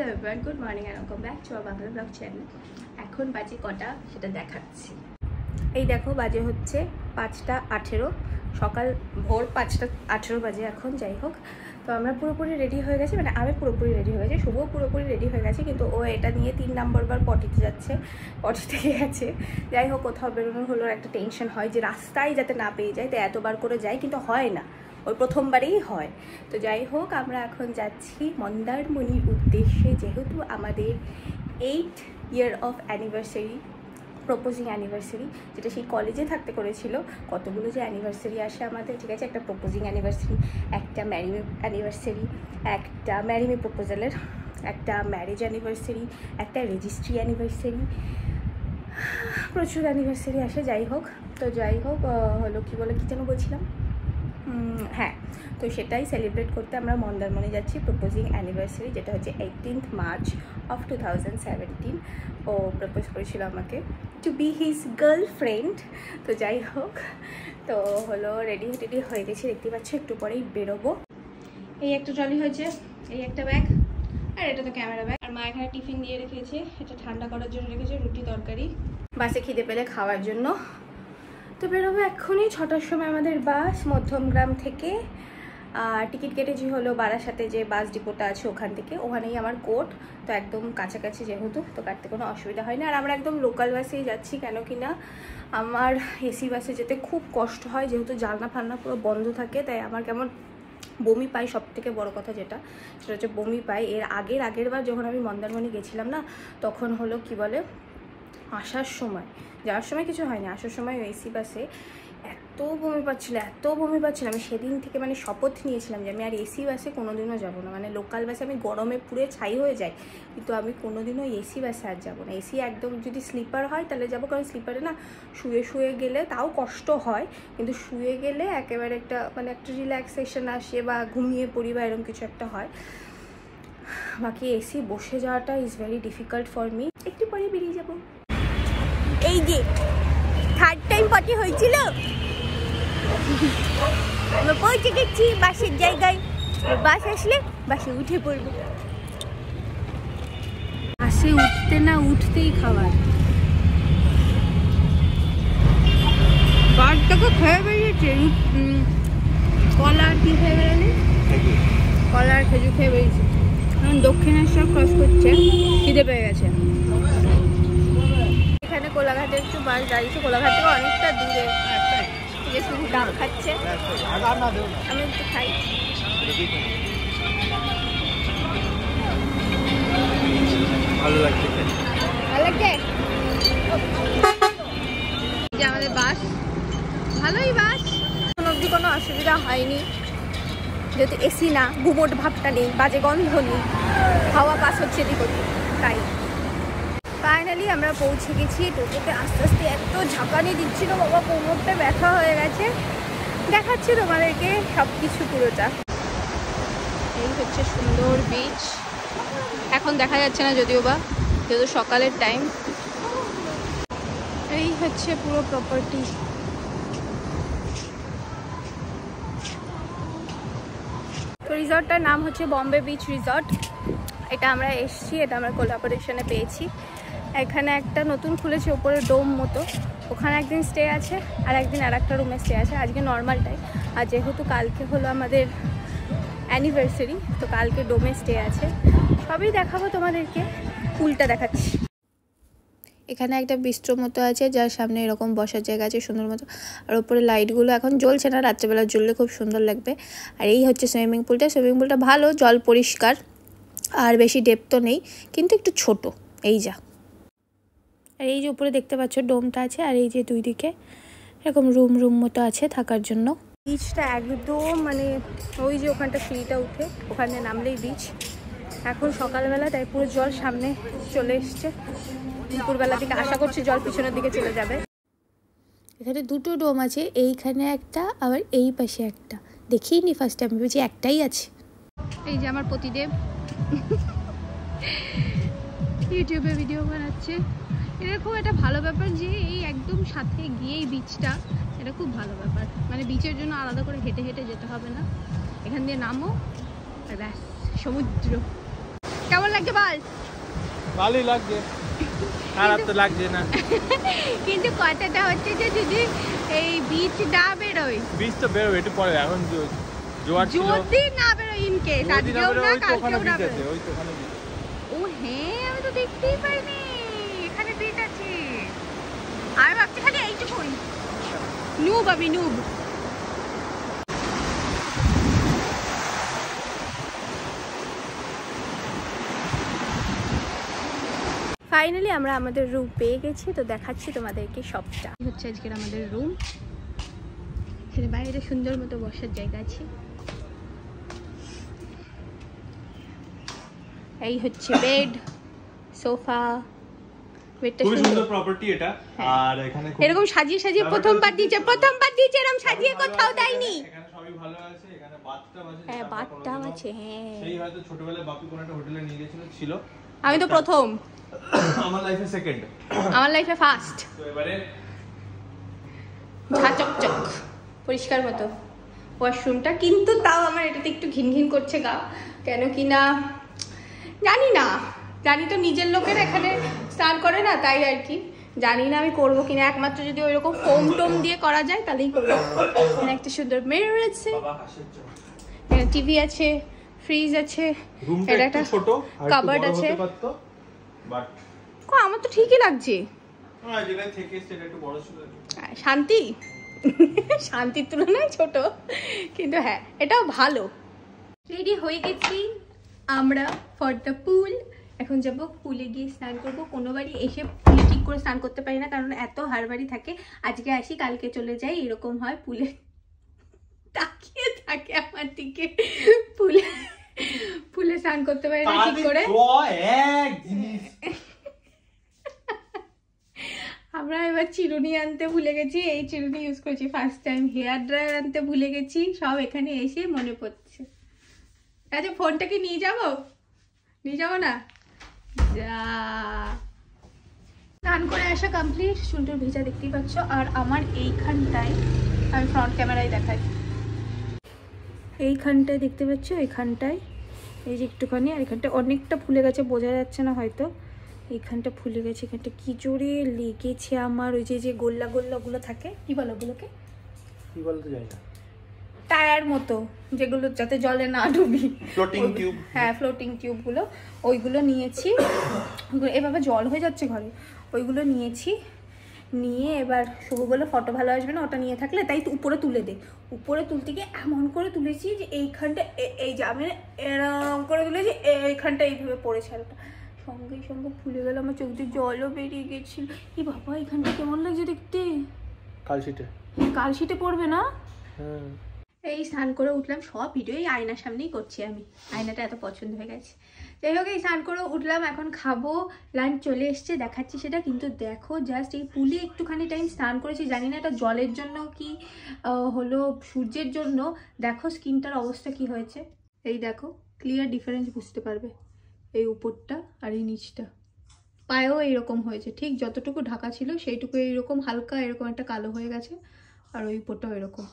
Hello everyone, good morning and welcome back to our Bangla blog channel. এখন বাজে কটা সেটা দেখাচ্ছি। এই দেখো বাজে হচ্ছে 5টা 18, সকাল ভোর 5টা 18 বাজে এখন। যাই হোক, তো আমরা পুরোপুরি রেডি হয়ে গেছি, মানে আমি পুরোপুরি রেডি হয়ে গেছি, শুভও পুরোপুরি রেডি হয়ে গেছে, কিন্তু ও এটা নিয়ে 3 নম্বর বার পটিতে যাচ্ছে, পটি থেকে গেছে। যাই হোক, কোথাও বেরোনোর হলো একটা টেনশন হয় যে রাস্তায় যাতে না পেয়ে যায়, তো এতবার করে যাই কিন্তু হয় না, ওই প্রথমবারেই হয়। তো যাই হোক, আমরা এখন যাচ্ছি মন্দারমণির উদ্দেশ্যে, যেহেতু আমাদের 8 year of anniversary, proposing anniversary, যেটা সেই কলেজে থাকতে করেছিল। কতগুলো যে অ্যানিভার্সারি আসে আমাদের, ঠিক আছে, একটা প্রপোজিং অ্যানিভার্সারি, একটা ম্যারিমি অ্যানিভার্সারি, একটা ম্যারিমি প্রপোজালের, একটা ম্যারেজ অ্যানিভার্সারি, একটা রেজিস্ট্রি অ্যানিভার্সারি, প্রচুর অ্যানিভার্সারি আসে। যাই হোক, তো যাই হোক হলো কি বলে কি যেন বলছিলাম, হ্যাঁ, তো সেটাই সেলিব্রেট করতে আমরা মন্দারমণি যাচ্ছি, প্রপোজিং অ্যানিভার্সারি, যেটা হচ্ছে 18th March of 2017। O propose করেছিল আমাকে টু বি হিজ গার্লফ্রেন্ড। তো যাই হোক, তো হলো রেডি হয়ে গেছি, দেখতে পাচ্ছ, একটু পরেই বেরোবো। এই একটা ট্রলি হয়েছে, এই একটা ব্যাগ, আর এটা তো ক্যামেরা ব্যাগ। আর মা এখানে টিফিন দিয়ে রেখেছে, এটা ঠান্ডা করার জন্য রেখেছে, রুটি তরকারি, বাসে খিদে পেলে খাওয়ার জন্য। তো বেরোবো এক্ষুনি, 6টার সময় আমাদের বাস মধ্যমগ্রাম থেকে। আর টিকিট কেটেছি হলো বারাসাতে যে বাস ডিপোটা আছে ওখান থেকে, ওখানেই আমার কোর্ট, তো একদম কাছাকাছি যেহেতু, তো কাটতে কোনো অসুবিধা হয় না। আর আমরা একদম লোকাল বাসেই যাচ্ছি, কেন কি না আমার এসি বাসে যেতে খুব কষ্ট হয়, যেহেতু জানলা ফালনা পুরো বন্ধ থাকে, তাই আমার কেমন বমি পাই। সব থেকে বড় কথা যেটা, সেটা হচ্ছে বমি পাই। আগের বার যখন আমি মন্দারমণি গেছিলাম না, তখন হলো কি বলে, আসার সময়, যাওয়ার সময় কিছু হয়নি, আসার সময় এসি বাসে এত বমি পাচ্ছিল, আমি সেদিন থেকে মানে শপথ নিয়েছিলাম যে আমি আর এসি বাসে কোনোদিনও যাবো না। মানে লোকাল বাসে আমি গরমে পুড়ে ছাই হয়ে যাই, কিন্তু আমি কোনোদিনও এসি বাসে আর যাবো না। এসি একদম যদি স্লিপার হয় তাহলে যাবো, কারণ স্লিপারে না শুয়ে গেলে তাও কষ্ট হয়, কিন্তু শুয়ে গেলে একেবারে একটা মানে একটা রিল্যাক্সেশন আসে, বা ঘুমিয়ে পড়ি বা এরকম কিছু একটা হয়। বাকি এসি বসে যাওয়াটা is very difficult for me. একটু পরে বেরিয়ে যাবো। এই যে 3rd টাইম পটি হয়েছিল, আমরা পৌঁছে গেছি বাসের জায়গায়। বাস আসলে বাসে উঠে পড়বো। বাসে উঠতে না উঠতেই খাবার, বারটাকে খেয়ে বেরিয়েছে, কলা আর কি খেয়ে বেরোলে, কলা আর খেজুর খেয়ে বেরিয়েছে। এখন দক্ষিণেশ্বর ক্রস করছে, খিদে পেয়ে গেছে। এখানে কোলাঘাটে একটু বাস দাঁড়িয়েছে, কোলাঘাট থেকে অনেকটা দূরে, যে শুধু ডাব খাচ্ছে, আমি একটু খাই। ভালো লাগছে যে আমাদের বাস, ভালোই বাস, কোনো অবধি কোনো অসুবিধা হয়নি, যেহেতু এসি না, গুমোট ভাবটা নেই, বাজে গন্ধ নেই, হাওয়া পাস হচ্ছে এদিক ওদিক। তাই ফাইনালি আমরা পৌঁছে গেছি। টোটোতে আস্তে আস্তে এত ঝাঁকানি দিচ্ছিল বাবা, কোমরটা ব্যথা হয়ে গেছে। দেখাচ্ছি তোমাদেরকে সব কিছু পুরোটা। এই হচ্ছে সুন্দর বিচ, এখন দেখা যাচ্ছে না যদিও বা, যেহেতু সকালের টাইম। এই হচ্ছে পুরো প্রপার্টি। তো রিসর্টটার নাম হচ্ছে বম্বে বিচ রিসর্ট। এটা আমরা এসছি, এটা আমরা কোলাবোরেশনে পেয়েছি। এখানে একটা নতুন খুলেছে ওপরে ডোম মতো, ওখানে একদিন স্টে আছে, আর একদিন আর একটা রুমে স্টে আছে। আজকে নর্মালটাই, আর যেহেতু কালকে হলো আমাদের অ্যানিভার্সারি, তো কালকে ডোমে স্টে আছে। সবই দেখাবো তোমাদেরকে, পুলটা দেখাচ্ছি। এখানে একটা বিস্ট্রো মতো আছে, যার সামনে এরকম বসার জায়গা আছে সুন্দর মতো, আর ওপরে লাইটগুলো এখন জ্বলছে না, রাত্রেবেলা জ্বললে খুব সুন্দর লাগবে। আর এই হচ্ছে সুইমিং পুলটা ভালো, জল পরিষ্কার, আর বেশি ডেপথও নেই, কিন্তু একটু ছোট। এই যা, আর এই যে উপরে দেখতে পাচ্ছ ডোমটা আছে, আর এই যে দুই দিকে এরকম রুম মতো আছে থাকার জন্য। বিচটা একদম মানে ওই যে ওখানটা সিঁড়িটা উঠে ওখানে নামলেই বিচ। এখন সকালবেলা, তাই পুরো জল সামনে চলে এসছে, দুপুরবেলা দিকে আশা করছি জল পিছনের দিকে চলে যাবে। এখানে দুটো ডোম আছে, এইখানে একটা, আবার এই পাশে একটা। দেখিনি ফার্স্টে, আমি ভেবেছি একটাই আছে। এই যে আমার পতিদেব ইউটিউবে ভিডিও বানাচ্ছে। এটা খুব একটা ভালো ব্যাপার যে এই একদম সাথে গিয়েই বিচটা, এটা খুব ভালো ব্যাপার। মানে বিচের জন্য আলাদা করে হেঁটে যেতে হবে না, এখান দিয়ে নামো আর ব্যাস সমুদ্র। কেমন কেমন লাগছে বল? ভালোই লাগছে, খারাপ তো লাগছে না। কিন্তু কথাটা হচ্ছে যে যদি এই বীজ না বেরোয়, বীজ তো বেরোবে একটু পরে, এখন জোয়ার ছিল, যদি না বেরোয় ইনকে আজকেও না কালকেও না বেরোয়। ওই তো ওখানে বীজ। ও হ্যাঁ, আমি তো দেখতেই পাইনি এখানে বীজ আছে। আমি ভাবছি খালি এইটুকুই। নুব, আমি নুব। ফাইনালি আমরা আমাদের রুম পেয়ে গেছি, তো দেখাচ্ছি তোমাদেরকে সবটা। হচ্ছে আজকের আমাদের রুম। এখানে বাইরে সুন্দর মতো বসার জায়গা আছে। এই হচ্ছে বেড, সোফা। বেডটা খুব সুন্দর প্রপার্টি এটা। আর এখানে এরকম সাজিয়ে সাজিয়ে প্রথমবার দিয়েছে এরকম সাজিয়ে কোথাও দেয়নি। এখানে সবই ভালো আছে, এখানে বাথটাব আছে। হ্যাঁ, বাথটাব আছে। হ্যাঁ, সেই হয়তো ছোটবেলায় বাপি কোন একটা হোটেলে নিয়ে গিয়েছিল, ছিল। আমি তো প্রথম, আমার লাইফে সেকেন্ড, আমার লাইফে ফার্স্ট। তো এবারে ঝাচকচক পরিষ্কার মতো ওয়াশরুমটা। কিন্তু তাও আমার এটাতে একটু ঘিন ঘিন করছে গা, কেন কি না জানি তো নিজের লোকের এখানে স্নান করে না, তাই আর কি জানি না আমি করবো কিনা। একমাত্র যদি ওইরকম ফোম টোম দিয়ে করা যায় তাহলেই করবো। এখানে একটা সুন্দর মিরর আছে, এখানে টিভি আছে, ফ্রিজ আছে, এটা একটা ছোট কাবার্ড আছে। বাট আমার তো ঠিকই লাগছে। শান্তি শান্তির তুলনায় ছোট, কিন্তু হ্যাঁ এটাও ভালো। রেডি হয়ে গেছি আমরা ফর দ্য পুল। এখন যাবো পুলে গিয়ে স্নান করবো। কোনোবারই এসে পুলে ঠিক করে স্নান করতে পারি না, কারণ এত হাড়বাড়ি থাকে। আজকে আসি কালকে চলে যাই, এরকম হয়। পুলে তাকিয়ে থাকে আমার দিকে, পুলে স্নান করতে পারি না ঠিক করে। আমরা এবার চিরুনি আনতে ভুলে গেছি, এই চিরুনি ইউজ করেছি ফার্স্ট টাইম। হেয়ার ড্রায়ার আনতে ভুলে গেছি, সব এখানে এসে মনে পড়ছে। আচ্ছা, ফোনটাকে নিয়ে যাবো না? যা, স্নান করে আসা কমপ্লিট, চুলটা ভেজা দেখতেই পাচ্ছ। আর আমার এইখানটায়, আমি ফ্রন্ট ক্যামেরায় দেখাই, এইখানটায় দেখতে পাচ্ছ, এইখানটায় এই যে একটুখানি, আর এখানটা অনেকটা ফুলে গেছে, বোঝা যাচ্ছে না হয়তো। এইখানটা ফুলে গেছে, এখানটা কি জোরে লেগেছে আমার। ওই যে গোল্লা ওগুলো থাকে, কি বলো ওগুলোকে? কি বলতে যাই না, টায়ার মতো, যেগুলো যাতে জলে না ডুবি, ফ্লোটিং টিউব। হ্যাঁ, ফ্লোটিং টিউবগুলো, ওইগুলো নিয়েছি। এভাবে জল হয়ে যাচ্ছে ঘরে, ওইগুলো নিয়েছি। নিয়ে এবার শুভ বলে ফটো ভালো আসবে না ওটা নিয়ে থাকলে, তাই উপরে তুলে দে। উপরে তুলতে গিয়ে এমন করে তুলেছি যে এইখানটা, এই যে আমি এরম করে তুলেছি, এইখানটা এইভাবে পড়েছে। আর সঙ্গে সঙ্গে ফুলে গেল, আমার চোখ দিয়ে জলও বেরিয়ে গেছিল। এই বাবা, এখানটা কেমন লাগছে দেখতে, কালশিটে পড়বে না? এই স্নান করে উঠলাম, সব ভিডিও এই আয়নার সামনেই করছি আমি, আয়নাটা এত পছন্দ হয়ে গেছে। যাই হোক, এই স্নান করে উঠলাম, এখন খাবো। লাঞ্চ চলে এসছে, দেখাচ্ছি সেটা। কিন্তু দেখো জাস্ট এই পুলে একটুখানি টাইম স্নান করেছি, জানি না এটা জলের জন্য কি হলো সূর্যের জন্য। দেখো স্কিনটার অবস্থা কি হয়েছে, এই দেখো ক্লিয়ার ডিফারেন্স বুঝতে পারবে। এই উপরটা আর এই নিচটা, পায়েও এইরকম হয়েছে, ঠিক যতটুকু ঢাকা ছিল সেইটুকু এইরকম হালকা এরকম একটা কালো হয়ে গেছে। আর ওই উপরটাও এরকম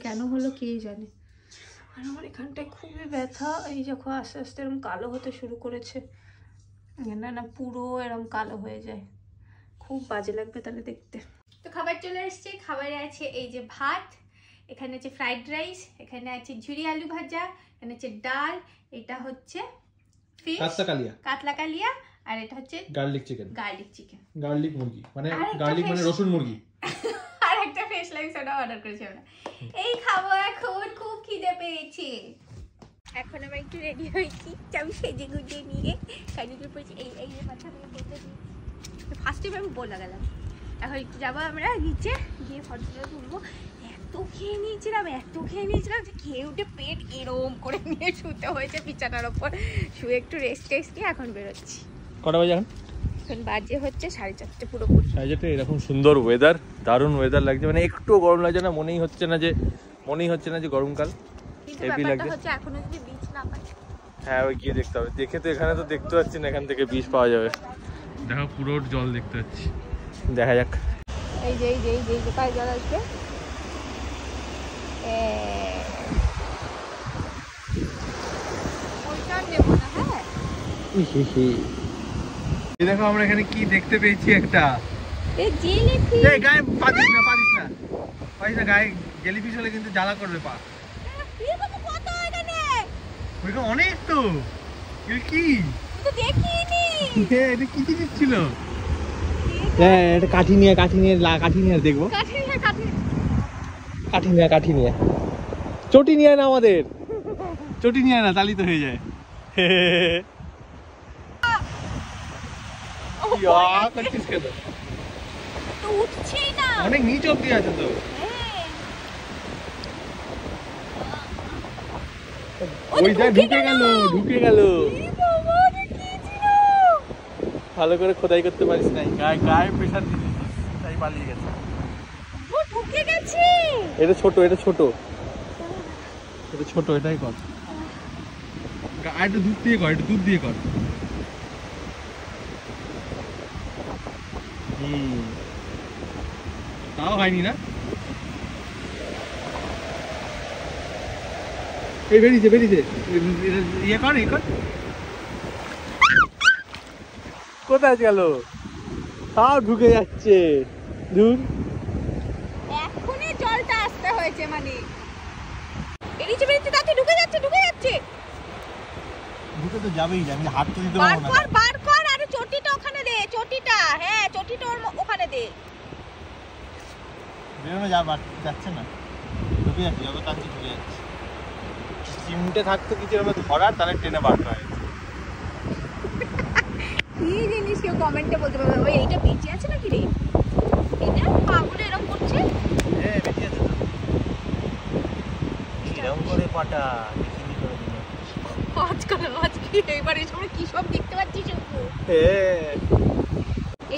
কেন হলো কে জানে। আর আমার এখানটায় খুবই ব্যথা, এই দেখো আস্তে আস্তে এরকম কালো হতে শুরু করেছে। না পুরো এরকম কালো হয়ে যায়, খুব বাজে লাগবে তাহলে দেখতে। তো খাবার চলে এসছে, খাবারে আছে এই যে ভাত, এখানে আছে ফ্রাইড রাইস, এখানে আছে ঝুরি আলু ভাজা, এখানে আছে ডাল, এটা হচ্ছে ফিশ কাতলা কালিয়া, আর এটা হচ্ছে গার্লিক চিকেন, গার্লিক মুরগি মানে গার্লিক মানে রসুন মুরগি। আর একটা ফ্রেশ লাইম সোডা অর্ডার করেছি আমরা। এই খাবো এখন, খুব খিদে পেয়েছে। এখন আমরা একটু রেডি হয়েছি, আমি সেজে গুজে নিয়ে কাজুগুলো পড়েছি। এই মাথা আমি বলতে দিয়েছি, ফার্স্টে আমি বলে গেলাম। এখন একটু যাবো আমরা নিচে গিয়ে ফটোটা তুলবো। এত খেয়ে নিয়েছিলাম যে খেয়ে উঠে পেট এরম করে নিয়ে শুতে হয়েছে বিছানার ওপর। শুয়ে একটু রেস্ট নিয়ে এখন বেরোচ্ছি। কটা বাজে এখন বাজে হচ্ছে 4:30 পুরোপুরি। 4:30। এরকম সুন্দর ওয়েদার, দারুণ ওয়েদার লাগছে, মানে একটু গরম লাগছে না, মনেই হচ্ছে না যে গরমকাল। হেভি লাগছে। এখনো যদি বিচ না পাই, হ্যাঁ ওই গিয়ে দেখতে হবে। দেখে তো এখানে তো দেখতে পাচ্ছি না এখান থেকে বিচ পাওয়া যাবে। দেখো পুরো জল দেখতে পাচ্ছি, দেখা যাক। এই যে পায়ে জল আসবে। ওইটা নেবো না, হ্যাঁ এই দেখো আমরা এখানে কি দেখতে পেয়েছি একটা জেলিফিশ। এই গায়ে পাদিস না গায়ে জেলিফিশ হলে কিন্তু জ্বালা করবে পা। কত এখানে? ওইটা অনেক তো। এটা কি? তো দেখিনি। এটা কি জিনিস ছিল? হ্যাঁ এটা কাঠি নিয়ে দেখবো। কাঠি নিয়ে চটি নিয়ে না আমাদের চটি নিয়ে না তালি তো হয়ে যায়। করছিস কেন? তো উঠছেই না। অনেক নিচ অব্দি আছে তো। ওই যা ঢুকে গেল। ভালো করে খোদাই করতে পারিস নাই, গায়ে প্রেসার দিয়েছিস তাই পালিয়ে গেছে। ও ঢুকে গেছে। এটা ছোট এটাই কর। আর একটু দুধ দিয়ে কর। তাও হয়নি না? এই বেরিয়েছে ইয়ে কর কোথায় গেল? তাও ঢুকে যাচ্ছে। দূর এখনই জলটা আসতে হয়েছে মানে বেরিয়েছে তাতে ঢুকে যাচ্ছে। ঢুকে তো যাবেই, আমি হাত তো দিতে পারবো না। বার কর আরে চটিটা ওখানে দে, চটিটা ওখানে দে। বেরোনো যাচ্ছে না, ঢুকে যাচ্ছে, যত টানছি ঢুকে যাচ্ছে। চিমটে থাকতো কিছু এরকম ধরার, তাহলে টেনে বার করা যেত। কি জিনিস কেউ কমেন্টে বলতে পারবে? ওই এইটা বেঁচে আছে নাকি রে? এটা পাগুলো এরকম করছে। হ্যাঁ বেঁচে আছে তো। এরকম করে পাটা দেখিনি করে দিল। আজকে এইবার এই সময় কি সব দেখতে পাচ্ছি শুধু। হ্যাঁ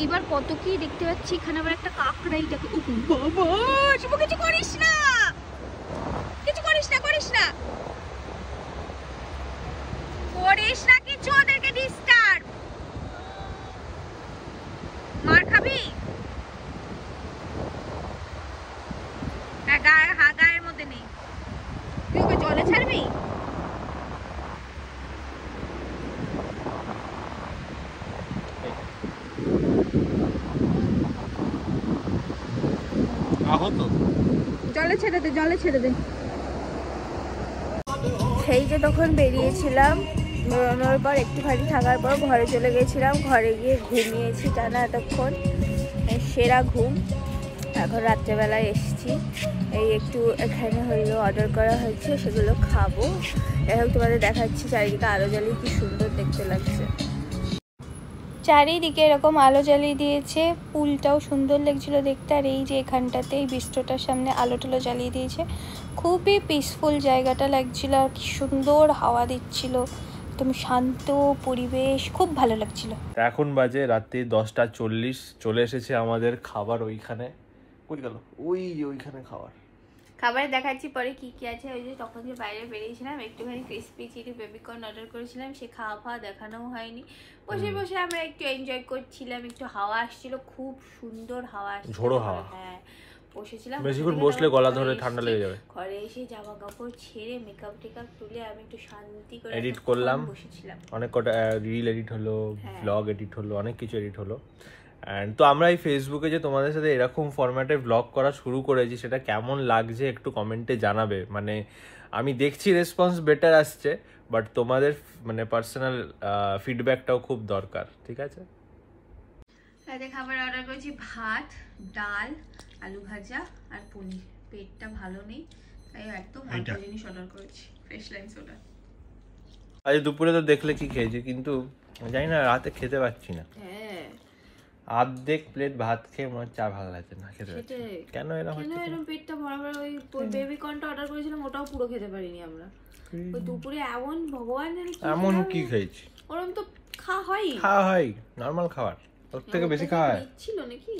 এইবার কত কি দেখতে পাচ্ছি। এখানে আবার একটা কাকড়াই দেখো। ও বাবা, শুভ কিছু করিস না। কিছু ওদেরকে ডিস্টার্ব। মার খাবি? গায়ের মধ্যে নেই। তুই ওকে জলে ছাড়বি? জলে ছেড়ে দে। সেই যে তখন বেরিয়েছিলাম, বেরোনোর পর একটুখানি থাকার পর ঘরে চলে গেছিলাম। ঘরে গিয়ে ঘুমিয়েছি টানা এতক্ষণ, সেরা ঘুম। এখন রাত্রেবেলায় এসেছি, এই একটু এখানে অর্ডার করা হয়েছে, সেগুলো খাবো। এখন তোমাদের দেখাচ্ছি চারিদিকে আলো জ্বালিয়ে কি সুন্দর দেখতে লাগছে। চারিদিকে এরকম আলো জ্বালিয়ে দিয়েছে, পুলটাও সুন্দর লাগছিল দেখতে। আর এই যে এখানটাতে এই বিস্ট্রোটার সামনে আলো টালো জ্বালিয়ে দিয়েছে, খুবই পিসফুল জায়গাটা লাগছিল। আর কি সুন্দর হাওয়া দিচ্ছিল, একদম শান্ত পরিবেশ, খুব ভালো লাগছিল। এখন বাজে রাত্রি 10:40, চলে এসেছে আমাদের খাবার। ওইখানে ওইখানে খাবারে দেখাচ্ছি পরে কি কি আছে। ওই যে তখন যে বাইরে বেরিয়েছিলাম, একটুখানি ক্রিসপি চিলি বেবিকর্ন অর্ডার করেছিলাম, সে খাওয়া দেখানোও হয়নি। বসে আমরা একটু এনজয় করছিলাম, একটু হাওয়া আসছিল, খুব সুন্দর হাওয়া আসছিল, ঝোড়ো হাওয়া। হ্যাঁ বসেছিলাম, বেশিক্ষণ বসলে গলা ধরে ঠান্ডা লেগে যাবে। ঘরে এসে জামা কাপড় ছেড়ে মেকআপ টেকআপ তুলে আমি একটু শান্তি করে এডিট করলাম, বসেছিলাম। অনেক কটা রিল এডিট হলো, ব্লগ এডিট হলো, অনেক কিছু এডিট হলো। অ্যান্ড তো আমরা এই ফেসবুকে যে তোমাদের সাথে এরকম ফরম্যাটে ব্লগ করা শুরু করেছি, সেটা কেমন লাগছে একটু কমেন্টে জানাবে। মানে আমি দেখছি রেসপন্স বেটার আসছে, বাট তোমাদের মানে পার্সোনাল ফিডব্যাকটাও খুব দরকার, ঠিক আছে? রাতে খাবার অর্ডার করেছি ভাত, ডাল, আলু ভাজা আর পনির। পেটটা ভালো নেই, তাই একদম অল্প জিনিস অর্ডার করেছি, ফ্রেশ লাইন সোডা। আজ দুপুরে তো দেখলে কি খেয়েছি, কিন্তু জানি না রাতে খেতে পাচ্ছি না। অর্ধেক প্লেট ভাত খেয়ে মনে চা ভালো লাগছে না খেতে। কেন এরকম পেটটা ভরা ভরা? ওই বেবি কর্নটা অর্ডার করেছিলাম, ওটাও পুরো খেতে পারিনি আমরা। ওই দুপুরে এমন ভগবান জানে এমন কি খেয়েছি, ওরকম তো খাওয়া হয় নরমাল খাবার, ওর থেকে বেশি খাওয়া ছিল নাকি?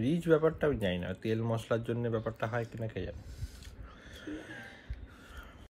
রিচ ব্যাপারটা আমি জানি না, তেল মশলার জন্য ব্যাপারটা হয় কিনা কে জানে।